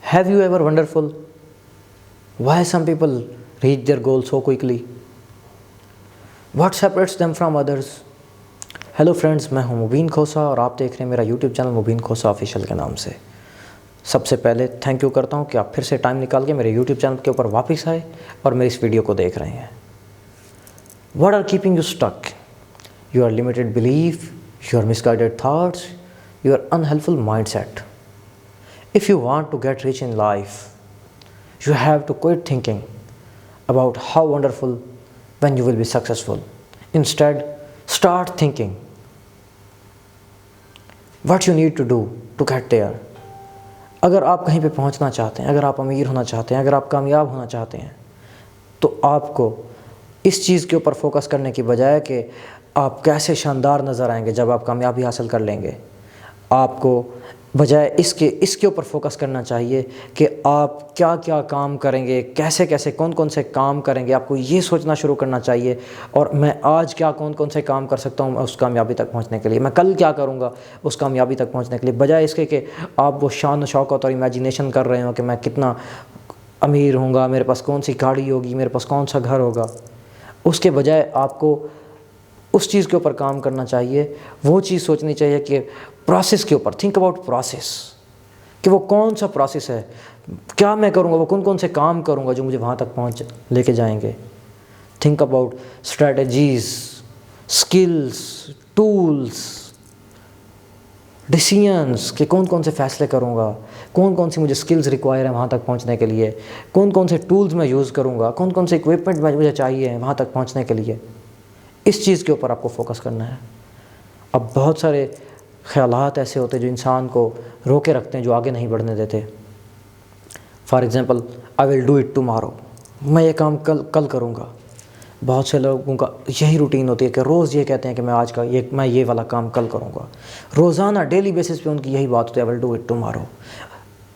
Have you ever wonderful why some people reach their goal so quickly? What separates them from others? Hello friends, मैं हूं मुबीन खोसा और आप देख रहे हैं मेरा यूट्यूब चैनल मुबीन खोसा ऑफिशियल के नाम से। सबसे पहले थैंक यू करता हूं कि आप फिर से टाइम निकाल के मेरे यूट्यूब चैनल के ऊपर वापस आए और मेरी इस वीडियो को देख रहे हैं। What are keeping you stuck? Your limited belief, your misguided thoughts, your unhelpful mindset. If you want to get rich in life, you have to quit thinking about how wonderful when you will be successful. Instead, start thinking what you need to do to get there. अगर आप कहीं पे पहुंचना चाहते हैं, अगर आप अमीर होना चाहते हैं, अगर आप कामयाब होना चाहते हैं, तो आपको इस चीज़ के ऊपर फोकस करने की बजाय कि आप कैसे शानदार नज़र आएंगे जब आप कामयाबी हासिल कर लेंगे, आपको बजाय इसके ऊपर फोकस करना चाहिए कि आप क्या क्या काम करेंगे, कैसे कैसे कौन कौन से काम करेंगे। आपको ये सोचना शुरू करना चाहिए और मैं आज क्या कौन कौन से काम कर सकता हूँ उस कामयाबी तक पहुँचने के लिए, मैं कल क्या करूँगा उस कामयाबी तक पहुँचने के लिए, बजाय इसके कि आप वो शान शौकत और इमेजिनेशन कर रहे हो कि मैं कितना अमीर होऊंगा, मेरे पास कौन सी गाड़ी होगी, मेरे पास कौन सा घर होगा। उसके बजाय आपको उस चीज़ के ऊपर काम करना चाहिए, वो चीज़ सोचनी चाहिए कि प्रोसेस के ऊपर, थिंक अबाउट प्रोसेस, कि वो कौन सा प्रोसेस है, क्या मैं करूँगा, वो कौन कौन से काम करूँगा जो मुझे वहाँ तक पहुँच लेके जाएंगे। Think about strategies, skills, tools, decisions, कि कौन कौन से फ़ैसले करूँगा, कौन कौन सी मुझे स्किल्स रिक्वायर है वहाँ तक पहुँचने के लिए, कौन कौन से टूल्स मैं यूज़ करूँगा, कौन कौन से इक्विपमेंट मुझे चाहिए वहाँ तक पहुँचने के लिए। इस चीज़ के ऊपर आपको फोकस करना है। अब बहुत सारे ख़यालात ऐसे होते हैं जो इंसान को रोके रखते हैं, जो आगे नहीं बढ़ने देते। For example, I will do it tomorrow, मैं ये काम कल करूँगा। बहुत से लोगों का यही रूटीन होती है कि रोज़ ये कहते हैं कि मैं ये वाला काम कल करूँगा। रोज़ाना डेली बेसिस पे उनकी यही बात होती है, I will do it tomorrow.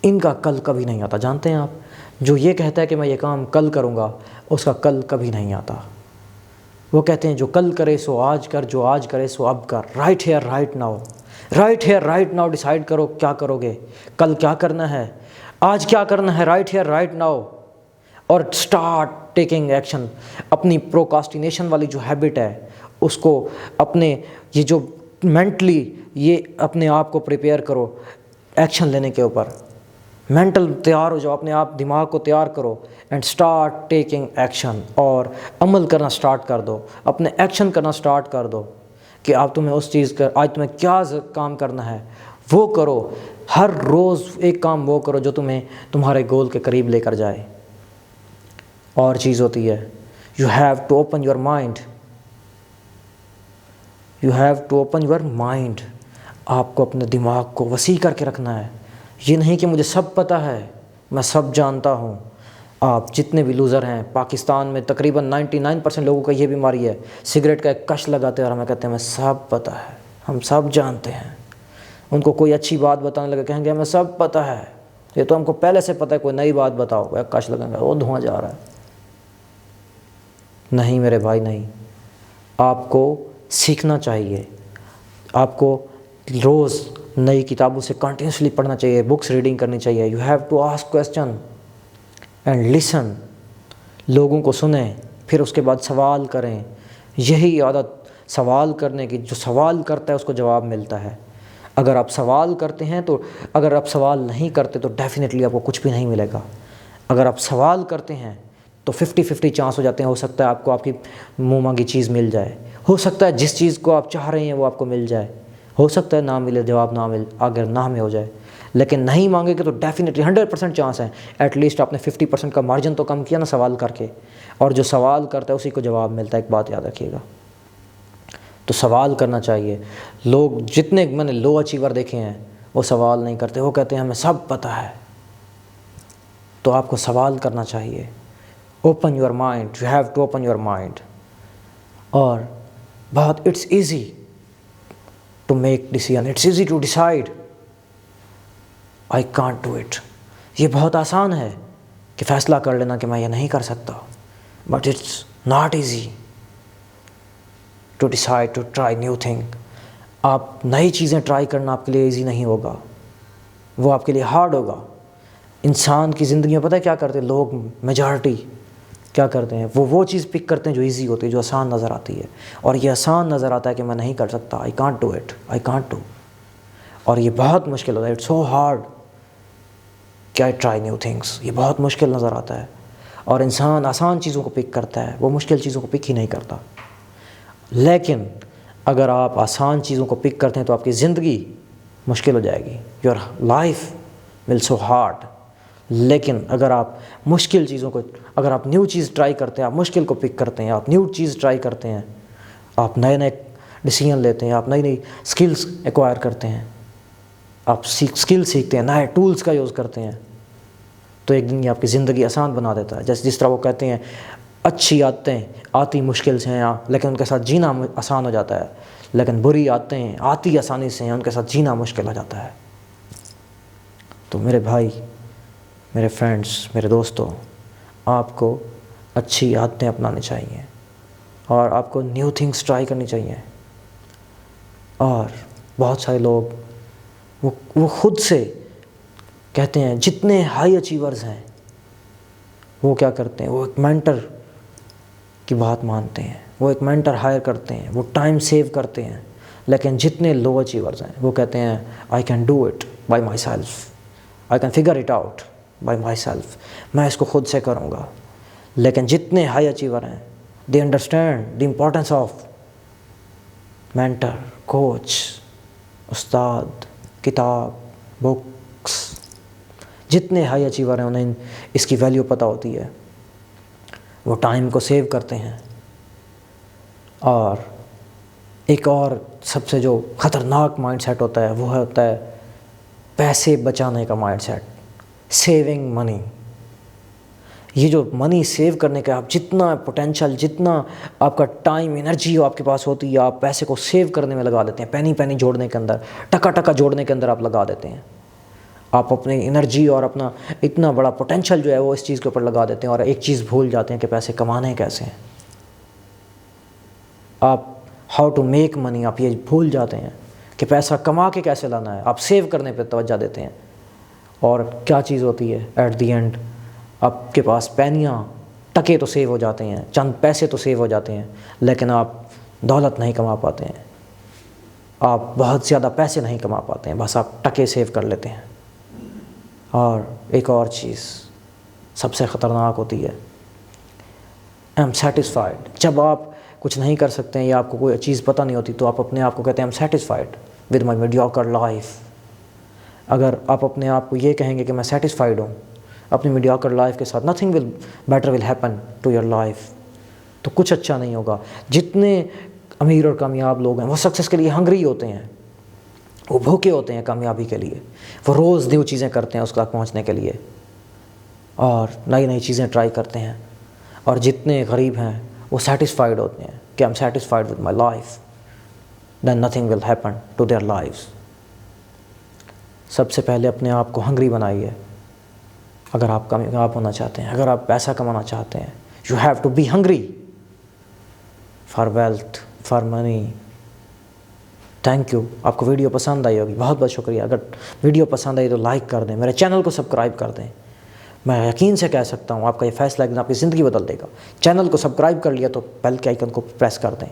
इनका कल कभी नहीं आता। जानते हैं आप, जो ये कहता है कि मैं ये काम कल करूँगा, उसका कल कभी नहीं आता। वो कहते हैं जो कल करे सो आज कर, जो आज करे सो अब कर। Right here right now, right here right now decide करो क्या करोगे, कल क्या करना है, आज क्या करना है। राइट हेयर राइट नाउ, और स्टार्ट टेकिंग एक्शन। अपनी प्रोकास्टिनेशन वाली जो हैबिट है उसको, अपने ये जो मेंटली ये अपने आप को प्रिपेयर करो एक्शन लेने के ऊपर। मेंटल तैयार हो जाओ, अपने आप दिमाग को तैयार करो एंड स्टार्ट टेकिंग एक्शन, और अमल करना स्टार्ट कर दो, अपने एक्शन करना स्टार्ट कर दो कि आप तुम्हें उस चीज़ का आज तुम्हें क्या काम करना है वो करो। हर रोज़ एक काम वो करो जो तुम्हें तुम्हारे गोल के करीब लेकर जाए। और चीज़ होती है, you have to open your mind, you have to open your mind. आपको अपने दिमाग को वसी करके रखना है। ये नहीं कि मुझे सब पता है, मैं सब जानता हूँ। आप जितने भी लूज़र हैं, पाकिस्तान में तकरीबन 99% लोगों का ये बीमारी है, सिगरेट का एक कश लगाते हैं और हमें कहते हैं हमें सब पता है, हम सब जानते हैं। उनको कोई अच्छी बात बताने लगे कहेंगे हमें सब पता है, ये तो हमको पहले से पता है, कोई नई बात बताओ, वह कश लगाएंगे, वो धुआं जा रहा है। नहीं मेरे भाई, नहीं। आपको सीखना चाहिए, आपको रोज़ नई किताबों से कंटिन्यूसली पढ़ना चाहिए, बुक्स रीडिंग करनी चाहिए। You have to ask question and listen. लोगों को सुने, फिर उसके बाद सवाल करें। यही आदत सवाल करने की, जो सवाल करता है उसको जवाब मिलता है। अगर आप सवाल करते हैं तो, अगर आप सवाल नहीं करते तो डेफिनेटली आपको कुछ भी नहीं मिलेगा। अगर आप सवाल करते हैं तो 50-50 चांस हो जाते हैं, हो सकता है आपको आपकी मुँह मांगी चीज़ मिल जाए, हो सकता है जिस चीज़ को आप चाह रहे हैं वो आपको मिल जाए, हो सकता है ना मिले, जवाब ना मिले, अगर ना में हो जाए। लेकिन नहीं मांगेंगे तो डेफिनेटली 100% चांस है। एटलीस्ट आपने 50% का मार्जिन तो कम किया ना सवाल करके, और जो सवाल करता है उसी को जवाब मिलता है। एक बात याद रखिएगा, तो सवाल करना चाहिए। लोग जितने मैंने लो अचीवर देखे हैं वो सवाल नहीं करते, वो कहते हैं हमें सब पता है। तो आपको सवाल करना चाहिए। Open your mind, you have to open your mind. और बहुत it's easy to make decision, it's easy to decide I can't do it. ये बहुत आसान है कि फ़ैसला कर लेना कि मैं ये नहीं कर सकता, but it's not easy to decide to try new thing. आप नई चीज़ें ट्राई करना आपके लिए ईजी नहीं होगा, वो आपके लिए हार्ड होगा। انسان کی زندگی میں پتہ ہے کیا کرتے ہیں لوگ، میجارٹی کیا کرتے ہیں، وہ چیز پک کرتے ہیں جو ایزی ہوتی ہے، جو آسان نظر آتی ہے، اور یہ آسان نظر آتا ہے کہ میں نہیں کر سکتا، I can't do it, I can't do, اور یہ بہت مشکل ہوتا ہے، اٹس سو ہارڈ کہ آئی ٹرائی نیو تھنگس، یہ بہت مشکل نظر آتا ہے، اور انسان آسان چیزوں کو پک کرتا ہے، وہ مشکل چیزوں کو پک ہی نہیں کرتا۔ لیکن اگر آپ آسان چیزوں کو پک کرتے ہیں تو آپ کی زندگی مشکل ہو جائے گی، your life will so hard. لیکن اگر آپ مشکل چیزوں کو، اگر آپ نیو چیز ٹرائی کرتے ہیں، آپ مشکل کو پک کرتے ہیں، آپ نیو چیز ٹرائی کرتے ہیں، آپ نئے نئے ڈیسیژن لیتے ہیں، آپ نئی نئی سکلز ایکوائر کرتے ہیں، آپ سکل سیکھتے ہیں، نئے ٹولز کا یوز کرتے ہیں، تو ایک دن یہ آپ کی زندگی آسان بنا دیتا ہے۔ جس طرح وہ کہتے ہیں اچھی عادتیں آتی مشکل سے ہیں لیکن ان کے ساتھ جینا آسان ہو جاتا ہے، لیکن بری عادتیں آتی آسانی سے ہیں، ان کے ساتھ جینا مشکل ہو جاتا ہے۔ تو میرے بھائی، میرے فرینڈس، میرے دوستوں، آپ کو اچھی عادتیں اپنانی چاہیے، اور آپ کو نیو تھنگس ٹرائی کرنی چاہیے۔ اور بہت سارے لوگ وہ خود سے کہتے ہیں، جتنے ہائی اچیورز ہیں وہ کیا کرتے ہیں، وہ ایک مینٹر کی بات مانتے ہیں، وہ ایک مینٹر ہائر کرتے ہیں، وہ ٹائم سیو کرتے ہیں۔ لیکن جتنے لو اچیورز ہیں وہ کہتے ہیں I can do it by my self, I can figure it out by my self, میں اس کو خود سے کروں گا۔ لیکن جتنے ہائی اچیور ہیں they understand the importance of mentor, coach, استاد، کتاب، بکس۔ جتنے ہائی اچیور ہیں انہیں اس کی ویلیو پتہ ہوتی ہے، وہ ٹائم کو سیو کرتے ہیں۔ اور ایک اور سب سے جو خطرناک مائنڈ سیٹ ہوتا ہے وہ ہوتا ہے پیسے بچانے کا مائنڈ سیٹ، سیونگ منی۔ یہ جو منی سیو کرنے کا، آپ جتنا پوٹینشیل، جتنا آپ کا ٹائم، انرجی آپ کے پاس ہوتی ہے، آپ پیسے کو سیو کرنے میں لگا دیتے ہیں، پینی پینی جوڑنے کے اندر، ٹکا ٹکا جوڑنے کے اندر آپ لگا دیتے ہیں۔ آپ اپنی انرجی اور اپنا اتنا بڑا پوٹینشیل جو ہے وہ اس چیز کے اوپر لگا دیتے ہیں، اور ایک چیز بھول جاتے ہیں کہ پیسے کمانے کیسے ہیں۔ آپ ہاؤ ٹو میک منی، آپ یہ بھول جاتے ہیں کہ پیسہ کما کے کیسے لانا ہے، آپ سیو کرنے پہ توجہ دیتے ہیں۔ اور کیا چیز ہوتی ہے ایٹ دی اینڈ، آپ کے پاس پینیاں، ٹکے تو سیو ہو جاتے ہیں، چند پیسے تو سیو ہو جاتے ہیں، لیکن آپ دولت نہیں کما پاتے ہیں، آپ بہت زیادہ پیسے نہیں کما پاتے ہیں، بس آپ ٹکے سیو کر لیتے ہیں۔ اور ایک اور چیز سب سے خطرناک ہوتی ہے آئی ایم سیٹسفائیڈ۔ جب آپ کچھ نہیں کر سکتے ہیں یا آپ کو کوئی چیز پتہ نہیں ہوتی تو آپ اپنے آپ کو کہتے ہیں آئی am satisfied with my mediocre life. اگر آپ اپنے آپ کو یہ کہیں گے کہ میں سیٹسفائیڈ ہوں اپنی میڈیوکر لائف کے ساتھ، nothing will better will happen to your life, تو کچھ اچھا نہیں ہوگا۔ جتنے امیر اور کامیاب لوگ ہیں وہ سکسیس کے لیے ہنگری ہوتے ہیں، وہ بھوکے ہوتے ہیں کامیابی کے لیے، وہ روز نیو چیزیں کرتے ہیں اس تک پہنچنے کے لیے، اور نئی نئی چیزیں ٹرائی کرتے ہیں۔ اور جتنے غریب ہیں وہ سیٹسفائیڈ ہوتے ہیں کہ I am satisfied with my life, then nothing will happen to their lives. سب سے پہلے اپنے آپ کو ہنگری بنائیے اگر آپ کامیاب ہونا چاہتے ہیں، اگر آپ پیسہ کمانا چاہتے ہیں، you have to be hungry for wealth, for money. Thank you. آپ کو ویڈیو پسند آئی ہوگی، بہت بہت شکریہ۔ اگر ویڈیو پسند آئی تو لائک کر دیں، میرے چینل کو سبسکرائب کر دیں۔ میں یقین سے کہہ سکتا ہوں آپ کا یہ فیصلہ ایک دن آپ کی زندگی بدل دے گا۔ چینل کو سبسکرائب کر لیا تو بیل کے آئیکن کو پریس کر دیں،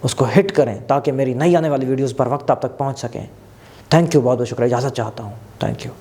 اس کو ہٹ کریں تاکہ میری نئی آنے والی ویڈیوز پر وقت آپ تک پہنچ سکیں۔ تھینک یو، بہت بہت شکریہ، اجازت چاہتا ہوں۔ Thank you.